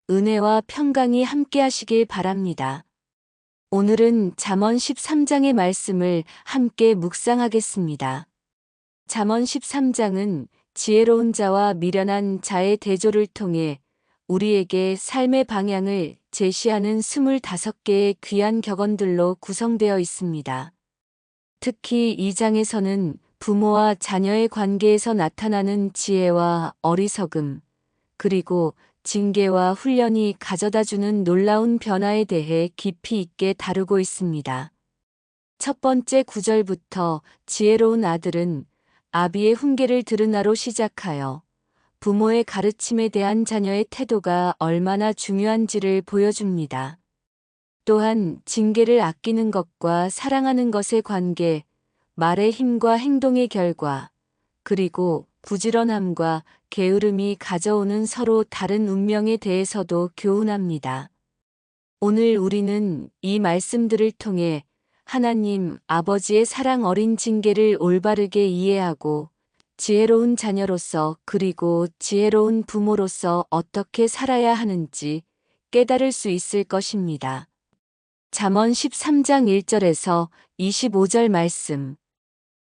은혜와 평강이 함께하시길 바랍니다. 오늘은 잠언 13장의 말씀을 함께 묵상하겠습니다. 잠언 13장은 지혜로운 자와 미련한 자의 대조를 통해 우리에게 삶의 방향을 제시하는 25개의 귀한 격언들로 구성되어 있습니다. 특히 이 장에서는 부모와 자녀의 관계에서 나타나는 지혜와 어리석음, 그리고 징계와 훈련이 가져다주는 놀라운 변화에 대해 깊이 있게 다루고 있습니다. 첫 번째 구절부터 지혜로운 아들은 아비의 훈계를 들으나로 시작하여 부모의 가르침에 대한 자녀의 태도가 얼마나 중요한지를 보여줍니다. 또한 징계를 아끼는 것과 사랑하는 것의 관계, 말의 힘과 행동의 결과, 그리고 부지런함과 게으름이 가져오는 서로 다른 운명에 대해서도 교훈합니다. 오늘 우리는 이 말씀들을 통해 하나님 아버지의 사랑 어린 징계를 올바르게 이해하고 지혜로운 자녀로서 그리고 지혜로운 부모로서 어떻게 살아야 하는지 깨달을 수 있을 것입니다. 잠언 13장 1절에서 25절 말씀.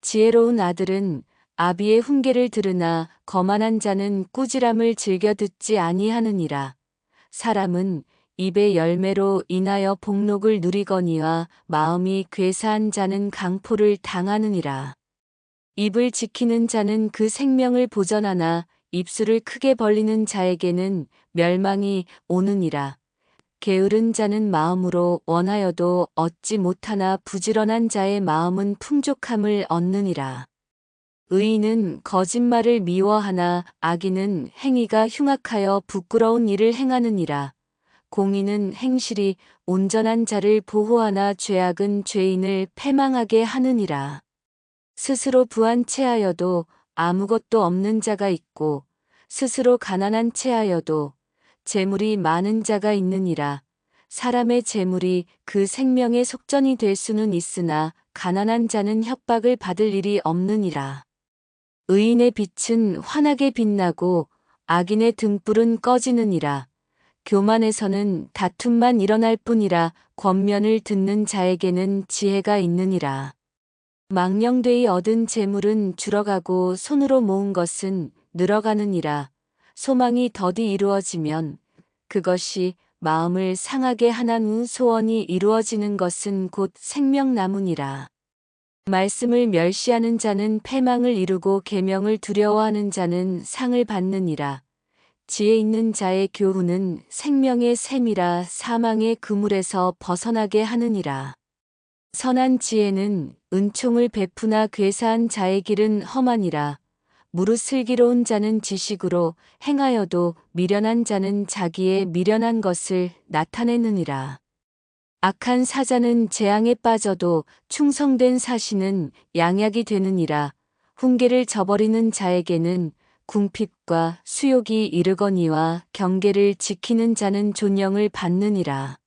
지혜로운 아들은 아비의 훈계를 들으나 거만한 자는 꾸지람을 즐겨 듣지 아니하느니라. 사람은 입의 열매로 인하여 복록을 누리거니와 마음이 괴사한 자는 강포를 당하느니라. 입을 지키는 자는 그 생명을 보전하나 입술을 크게 벌리는 자에게는 멸망이 오느니라. 게으른 자는 마음으로 원하여도 얻지 못하나 부지런한 자의 마음은 풍족함을 얻느니라. 의인은 거짓말을 미워하나 악인은 행위가 흉악하여 부끄러운 일을 행하느니라. 공의는 행실이 온전한 자를 보호하나 죄악은 죄인을 패망하게 하느니라. 스스로 부한 채하여도 아무것도 없는 자가 있고 스스로 가난한 채하여도 재물이 많은 자가 있느니라. 사람의 재물이 그 생명의 속전이 될 수는 있으나 가난한 자는 협박을 받을 일이 없느니라. 의인의 빛은 환하게 빛나고 악인의 등불은 꺼지느니라. 교만에서는 다툼만 일어날 뿐이라 권면을 듣는 자에게는 지혜가 있느니라. 망령되이 얻은 재물은 줄어가고 손으로 모은 것은 늘어가느니라. 소망이 더디 이루어지면 그것이 마음을 상하게 하는 후 소원이 이루어지는 것은 곧 생명나무니라. 말씀을 멸시하는 자는 패망을 이루고 계명을 두려워하는 자는 상을 받느니라. 지혜 있는 자의 교훈은 생명의 샘이라 사망의 그물에서 벗어나게 하느니라. 선한 지혜는 은총을 베푸나 괴사한 자의 길은 험하니라. 무릇 슬기로운 자는 지식으로 행하여도 미련한 자는 자기의 미련한 것을 나타내느니라. 악한 사자는 재앙에 빠져도 충성된 사신은 양약이 되느니라. 훈계를 저버리는 자에게는 궁핍과 수욕이 이르거니와 경계를 지키는 자는 존영을 받느니라.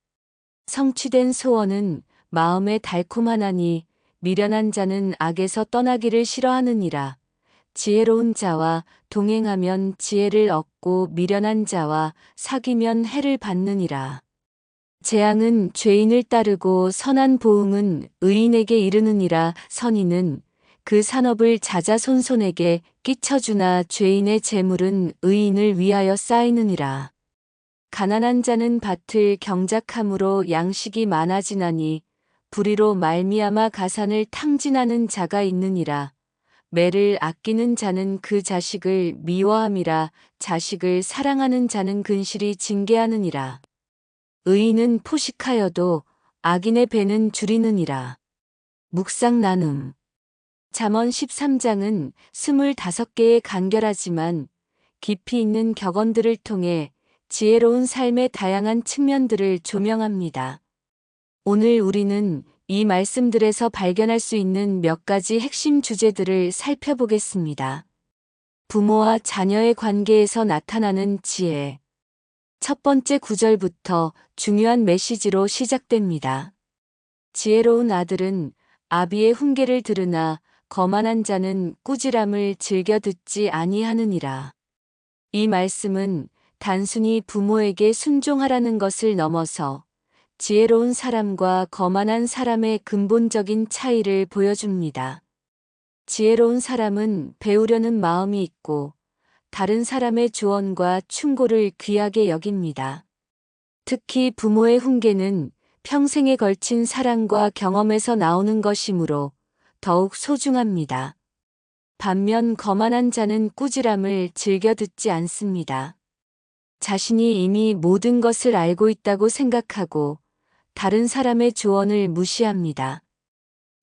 성취된 소원은 마음에 달콤하나니 미련한 자는 악에서 떠나기를 싫어하느니라. 지혜로운 자와 동행하면 지혜를 얻고 미련한 자와 사귀면 해를 받느니라. 재앙은 죄인을 따르고 선한 보응은 의인에게 이르느니라. 선인은 그 산업을 자자손손에게 끼쳐주나 죄인의 재물은 의인을 위하여 쌓이느니라. 가난한 자는 밭을 경작함으로 양식이 많아지나니 불의로 말미암아 가산을 탕진하는 자가 있느니라. 매를 아끼는 자는 그 자식을 미워함이라. 자식을 사랑하는 자는 근실이 징계하느니라. 의인은 포식하여도 악인의 배는 줄이느니라. 묵상 나눔. 잠언 13장은 25개의 간결하지만 깊이 있는 격언들을 통해 지혜로운 삶의 다양한 측면들을 조명합니다. 오늘 우리는 이 말씀들에서 발견할 수 있는 몇 가지 핵심 주제들을 살펴보겠습니다. 부모와 자녀의 관계에서 나타나는 지혜. 첫 번째 구절부터 중요한 메시지로 시작됩니다. 지혜로운 아들은 아비의 훈계를 들으나 거만한 자는 꾸지람을 즐겨 듣지 아니하느니라. 이 말씀은 단순히 부모에게 순종하라는 것을 넘어서 지혜로운 사람과 거만한 사람의 근본적인 차이를 보여줍니다. 지혜로운 사람은 배우려는 마음이 있고 다른 사람의 조언과 충고를 귀하게 여깁니다. 특히 부모의 훈계는 평생에 걸친 사랑과 경험에서 나오는 것이므로 더욱 소중합니다. 반면 거만한 자는 꾸지람을 즐겨 듣지 않습니다. 자신이 이미 모든 것을 알고 있다고 생각하고 다른 사람의 조언을 무시합니다.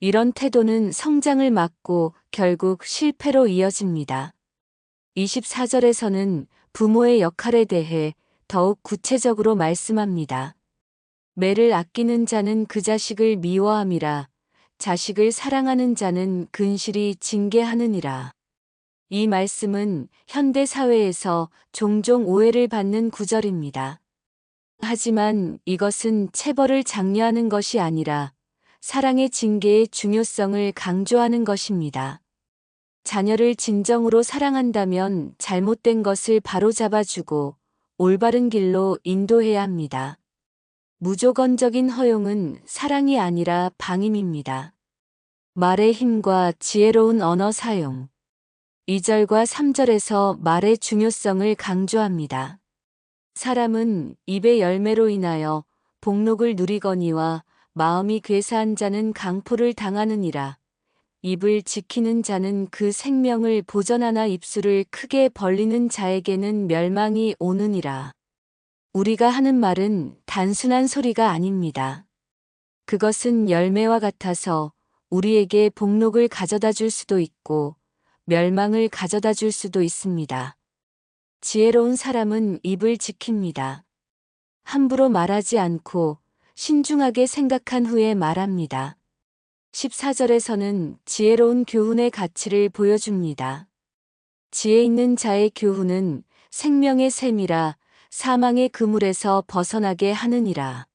이런 태도는 성장을 막고 결국 실패로 이어집니다. 24절에서는 부모의 역할에 대해 더욱 구체적으로 말씀합니다. 매를 아끼는 자는 그 자식을 미워함이라 자식을 사랑하는 자는 근실히 징계하느니라. 이 말씀은 현대 사회에서 종종 오해를 받는 구절입니다. 하지만 이것은 체벌을 장려하는 것이 아니라 사랑의 징계의 중요성을 강조하는 것입니다. 자녀를 진정으로 사랑한다면 잘못된 것을 바로잡아주고 올바른 길로 인도해야 합니다. 무조건적인 허용은 사랑이 아니라 방임입니다. 말의 힘과 지혜로운 언어 사용. 2절과 3절에서 말의 중요성을 강조합니다. 사람은 입의 열매로 인하여 복록을 누리거니와 마음이 괴사한 자는 강포를 당하느니라. 입을 지키는 자는 그 생명을 보전하나 입술을 크게 벌리는 자에게는 멸망이 오느니라. 우리가 하는 말은 단순한 소리가 아닙니다. 그것은 열매와 같아서 우리에게 복록을 가져다 줄 수도 있고 멸망을 가져다 줄 수도 있습니다. 지혜로운 사람은 입을 지킵니다. 함부로 말하지 않고 신중하게 생각한 후에 말합니다. 14절에서는 지혜로운 교훈의 가치를 보여줍니다. 지혜 있는 자의 교훈은 생명의 샘이라 사망의 그물에서 벗어나게 하느니라.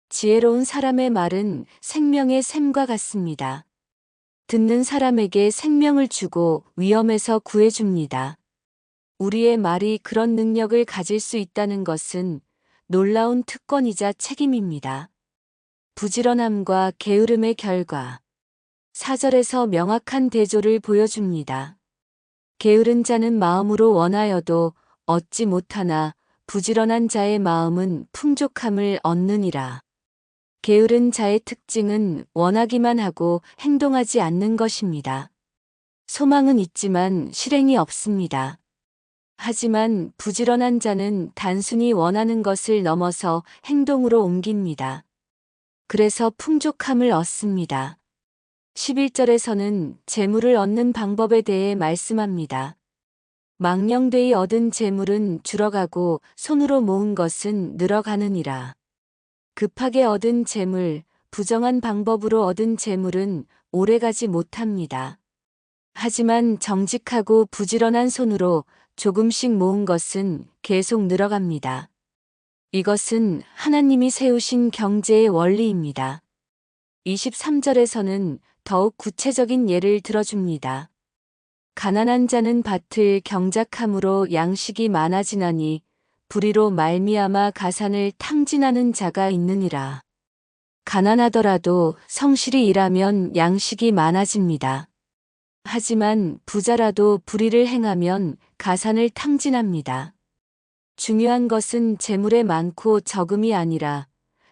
지혜로운 사람의 말은 생명의 샘과 같습니다. 듣는 사람에게 생명을 주고 위험에서 구해줍니다. 우리의 말이 그런 능력을 가질 수 있다는 것은 놀라운 특권이자 책임입니다. 부지런함과 게으름의 결과. 4절에서 명확한 대조를 보여줍니다. 게으른 자는 마음으로 원하여도 얻지 못하나 부지런한 자의 마음은 풍족함을 얻느니라. 게으른 자의 특징은 원하기만 하고 행동하지 않는 것입니다. 소망은 있지만 실행이 없습니다. 하지만 부지런한 자는 단순히 원하는 것을 넘어서 행동으로 옮깁니다. 그래서 풍족함을 얻습니다. 11절에서는 재물을 얻는 방법에 대해 말씀합니다. 망령되이 얻은 재물은 줄어가고 손으로 모은 것은 늘어가느니라. 급하게 얻은 재물, 부정한 방법으로 얻은 재물은 오래가지 못합니다. 하지만 정직하고 부지런한 손으로 조금씩 모은 것은 계속 늘어갑니다. 이것은 하나님이 세우신 경제의 원리입니다. 23절에서는 더욱 구체적인 예를 들어줍니다. 가난한 자는 밭을 경작함으로 양식이 많아지나니 불의로 말미암아 가산을 탕진하는 자가 있느니라. 가난하더라도 성실히 일하면 양식이 많아집니다. 하지만 부자라도 불의를 행하면 가산을 탕진합니다. 중요한 것은 재물의 많고 적음이 아니라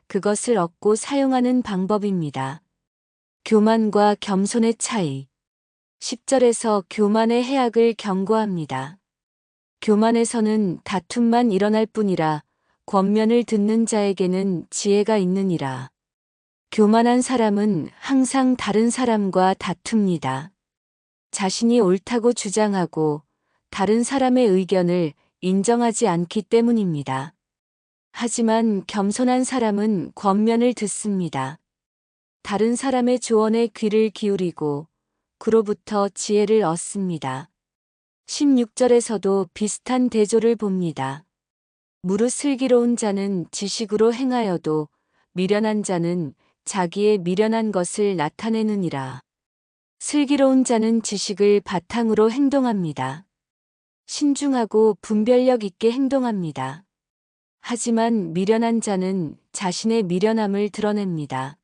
그것을 얻고 사용하는 방법입니다. 교만과 겸손의 차이. 10절에서 교만의 해악을 경고합니다. 교만에서는 다툼만 일어날 뿐이라 권면을 듣는 자에게는 지혜가 있느니라. 교만한 사람은 항상 다른 사람과 다툽니다. 자신이 옳다고 주장하고 다른 사람의 의견을 인정하지 않기 때문입니다. 하지만 겸손한 사람은 권면을 듣습니다. 다른 사람의 조언에 귀를 기울이고 그로부터 지혜를 얻습니다. 16절에서도 비슷한 대조를 봅니다. 무릇 슬기로운 자는 지식으로 행하여도 미련한 자는 자기의 미련한 것을 나타내느니라. 슬기로운 자는 지식을 바탕으로 행동합니다. 신중하고 분별력 있게 행동합니다. 하지만 미련한 자는 자신의 미련함을 드러냅니다.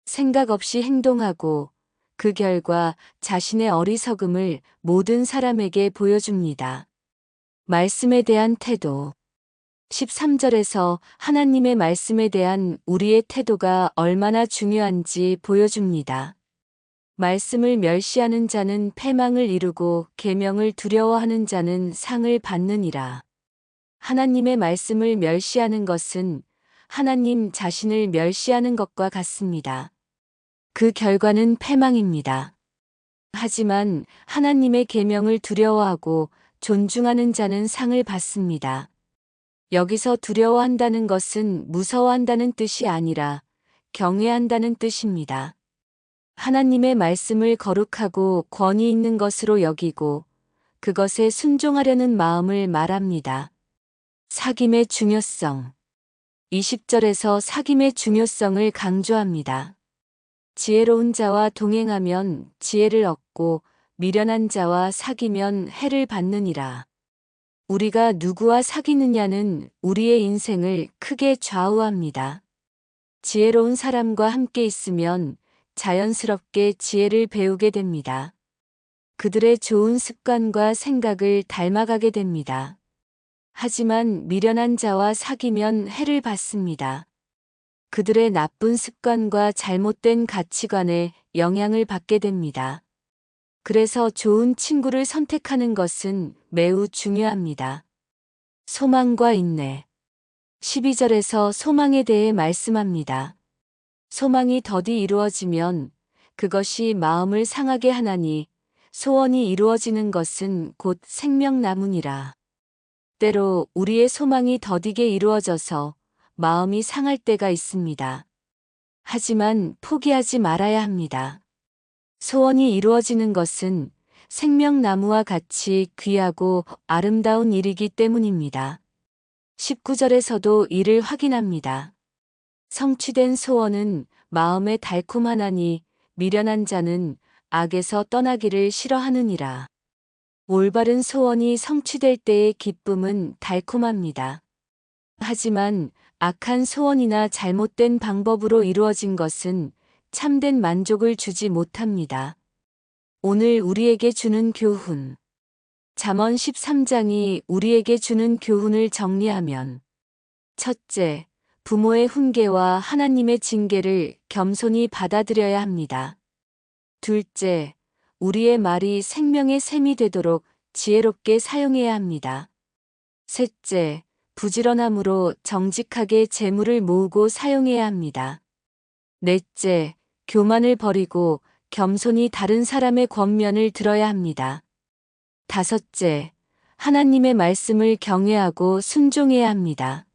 생각 없이 행동하고 그 결과 자신의 어리석음을 모든 사람에게 보여줍니다. 말씀에 대한 태도. 13절에서 하나님의 말씀에 대한 우리의 태도가 얼마나 중요한지 보여줍니다. 말씀을 멸시하는 자는 패망을 이루고 계명을 두려워하는 자는 상을 받느니라. 하나님의 말씀을 멸시하는 것은 하나님 자신을 멸시하는 것과 같습니다. 그 결과는 패망입니다. 하지만 하나님의 계명을 두려워하고 존중하는 자는 상을 받습니다. 여기서 두려워한다는 것은 무서워한다는 뜻이 아니라 경외한다는 뜻입니다. 하나님의 말씀을 거룩하고 권위 있는 것으로 여기고 그것에 순종하려는 마음을 말합니다. 사귐의 중요성. 20절에서 사귐의 중요성을 강조합니다. 지혜로운 자와 동행하면 지혜를 얻고 미련한 자와 사귀면 해를 받느니라. 우리가 누구와 사귀느냐는 우리의 인생을 크게 좌우합니다. 지혜로운 사람과 함께 있으면 자연스럽게 지혜를 배우게 됩니다. 그들의 좋은 습관과 생각을 닮아가게 됩니다. 하지만 미련한 자와 사귀면 해를 받습니다. 그들의 나쁜 습관과 잘못된 가치관에 영향을 받게 됩니다. 그래서 좋은 친구를 선택하는 것은 매우 중요합니다. 소망과 인내. 12절에서 소망에 대해 말씀합니다. 소망이 더디 이루어지면 그것이 마음을 상하게 하나니 소원이 이루어지는 것은 곧 생명나무니라. 때로 우리의 소망이 더디게 이루어져서 마음이 상할 때가 있습니다. 하지만 포기하지 말아야 합니다. 소원이 이루어지는 것은 생명나무와 같이 귀하고 아름다운 일이기 때문입니다. 19절에서도 이를 확인합니다. 성취된 소원은 마음에 달콤하나니 미련한 자는 악에서 떠나기를 싫어하느니라. 올바른 소원이 성취될 때의 기쁨은 달콤합니다. 하지만 악한 소원이나 잘못된 방법으로 이루어진 것은 참된 만족을 주지 못합니다. 오늘 우리에게 주는 교훈. 잠언 13장이 우리에게 주는 교훈을 정리하면 첫째, 부모의 훈계와 하나님의 징계를 겸손히 받아들여야 합니다. 둘째, 우리의 말이 생명의 샘이 되도록 지혜롭게 사용해야 합니다. 셋째, 부지런함으로 정직하게 재물을 모으고 사용해야 합니다. 넷째, 교만을 버리고 겸손히 다른 사람의 권면을 들어야 합니다. 다섯째, 하나님의 말씀을 경외하고 순종해야 합니다.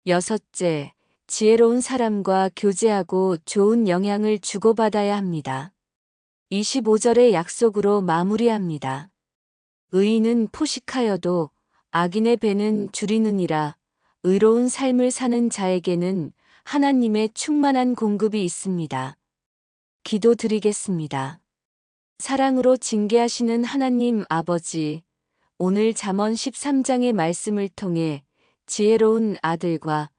여섯째, 지혜로운 사람과 교제하고 좋은 영향을 주고받아야 합니다. 25절의 약속으로 마무리합니다. 의인은 포식하여도 악인의 배는 줄이느니라. 의로운 삶을 사는 자에게는 하나님의 충만한 공급이 있습니다. 기도드리겠습니다. 사랑으로 징계하시는 하나님 아버지, 오늘 잠언 13장의 말씀을 통해 지혜로운 아들과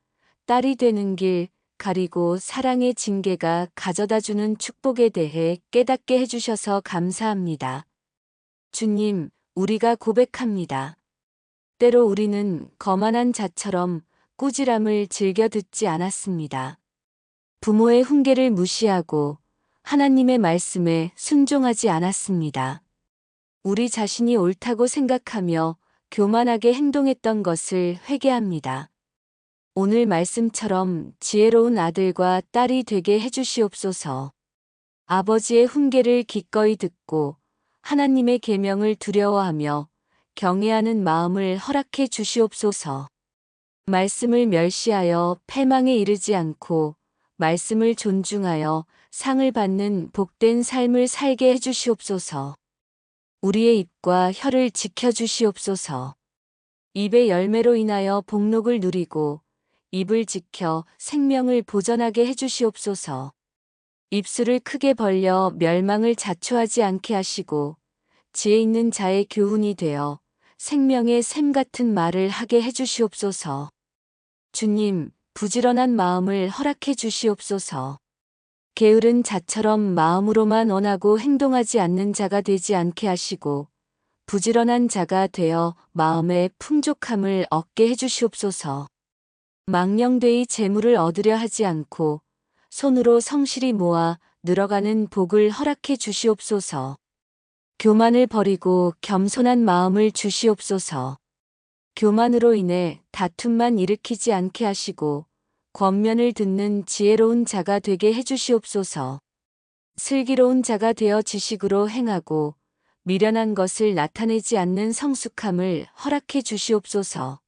딸이 되는 길, 가리고 사랑의 징계가 가져다주는 축복에 대해 깨닫게 해주셔서 감사합니다. 주님, 우리가 고백합니다. 때로 우리는 거만한 자처럼 꾸지람을 즐겨 듣지 않았습니다. 부모의 훈계를 무시하고 하나님의 말씀에 순종하지 않았습니다. 우리 자신이 옳다고 생각하며 교만하게 행동했던 것을 회개합니다. 오늘 말씀처럼 지혜로운 아들과 딸이 되게 해주시옵소서. 아버지의 훈계를 기꺼이 듣고 하나님의 계명을 두려워하며 경외하는 마음을 허락해 주시옵소서. 말씀을 멸시하여 패망에 이르지 않고 말씀을 존중하여 상을 받는 복된 삶을 살게 해주시옵소서. 우리의 입과 혀를 지켜주시옵소서. 입의 열매로 인하여 복록을 누리고 입을 지켜 생명을 보전하게 해주시옵소서. 입술을 크게 벌려 멸망을 자초하지 않게 하시고 지혜 있는 자의 교훈이 되어 생명의 샘 같은 말을 하게 해주시옵소서. 주님, 부지런한 마음을 허락해 주시옵소서. 게으른 자처럼 마음으로만 원하고 행동하지 않는 자가 되지 않게 하시고 부지런한 자가 되어 마음의 풍족함을 얻게 해주시옵소서. 망령되이 재물을 얻으려 하지 않고 손으로 성실히 모아 늘어가는 복을 허락해 주시옵소서. 교만을 버리고 겸손한 마음을 주시옵소서. 교만으로 인해 다툼만 일으키지 않게 하시고 권면을 듣는 지혜로운 자가 되게 해주시옵소서. 슬기로운 자가 되어 지식으로 행하고 미련한 것을 나타내지 않는 성숙함을 허락해 주시옵소서.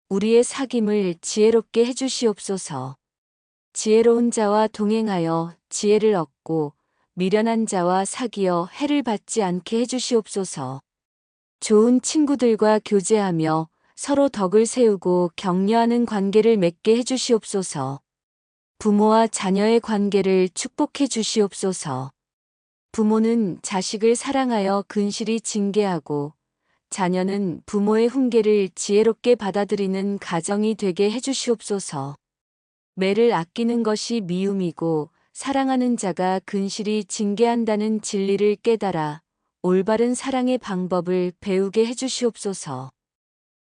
우리의 사귐을 지혜롭게 해주시옵소서. 지혜로운 자와 동행하여 지혜를 얻고 미련한 자와 사귀어 해를 받지 않게 해주시옵소서. 좋은 친구들과 교제하며 서로 덕을 세우고 격려하는 관계를 맺게 해주시옵소서. 부모와 자녀의 관계를 축복해 주시옵소서. 부모는 자식을 사랑하여 근실히 징계하고 자녀는 부모의 훈계를 지혜롭게 받아들이는 가정이 되게 해주시옵소서. 매를 아끼는 것이 미움이고 사랑하는 자가 근실히 징계한다는 진리를 깨달아 올바른 사랑의 방법을 배우게 해주시옵소서.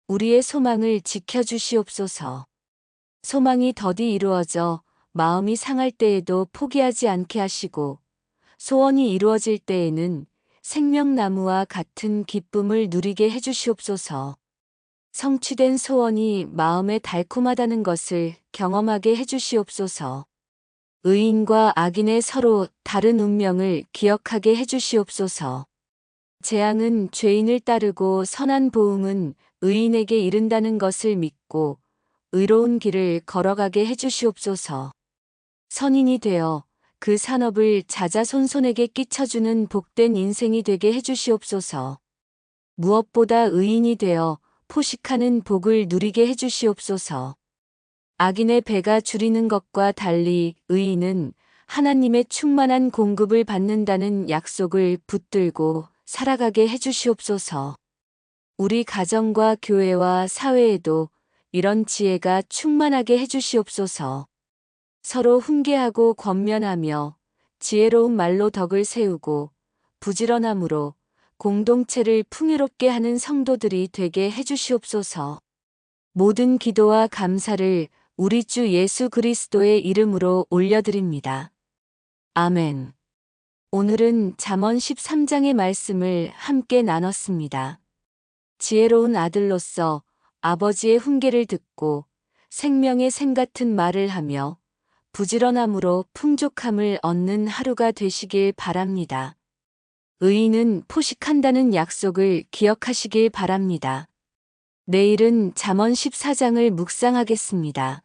우리의 소망을 지켜주시옵소서. 소망이 더디 이루어져 마음이 상할 때에도 포기하지 않게 하시고 소원이 이루어질 때에는 생명나무와 같은 기쁨을 누리게 해주시옵소서. 성취된 소원이 마음에 달콤하다는 것을 경험하게 해주시옵소서. 의인과 악인의 서로 다른 운명을 기억하게 해주시옵소서. 재앙은 죄인을 따르고 선한 보응은 의인에게 이른다는 것을 믿고 의로운 길을 걸어가게 해주시옵소서. 선인이 되어 그 산업을 자자손손에게 끼쳐주는 복된 인생이 되게 해주시옵소서. 무엇보다 의인이 되어 포식하는 복을 누리게 해주시옵소서. 악인의 배가 줄이는 것과 달리 의인은 하나님의 충만한 공급을 받는다는 약속을 붙들고 살아가게 해주시옵소서. 우리 가정과 교회와 사회에도 이런 지혜가 충만하게 해주시옵소서. 서로 훈계하고 권면하며 지혜로운 말로 덕을 세우고 부지런함으로 공동체를 풍요롭게 하는 성도들이 되게 해주시옵소서. 모든 기도와 감사를 우리 주 예수 그리스도의 이름으로 올려드립니다. 아멘. 오늘은 잠언 13장의 말씀을 함께 나눴습니다. 지혜로운 아들로서 아버지의 훈계를 듣고 생명의 샘 같은 말을 하며 부지런함으로 풍족함을 얻는 하루가 되시길 바랍니다. 의인은 포식한다는 약속을 기억하시길 바랍니다. 내일은 잠언 14장을 묵상하겠습니다.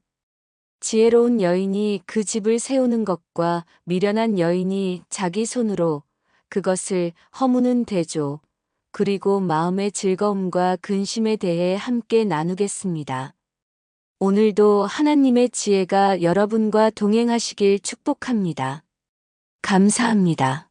지혜로운 여인이 그 집을 세우는 것과 미련한 여인이 자기 손으로 그것을 허무는 대조, 그리고 마음의 즐거움과 근심에 대해 함께 나누겠습니다. 오늘도 하나님의 지혜가 여러분과 동행하시길 축복합니다. 감사합니다.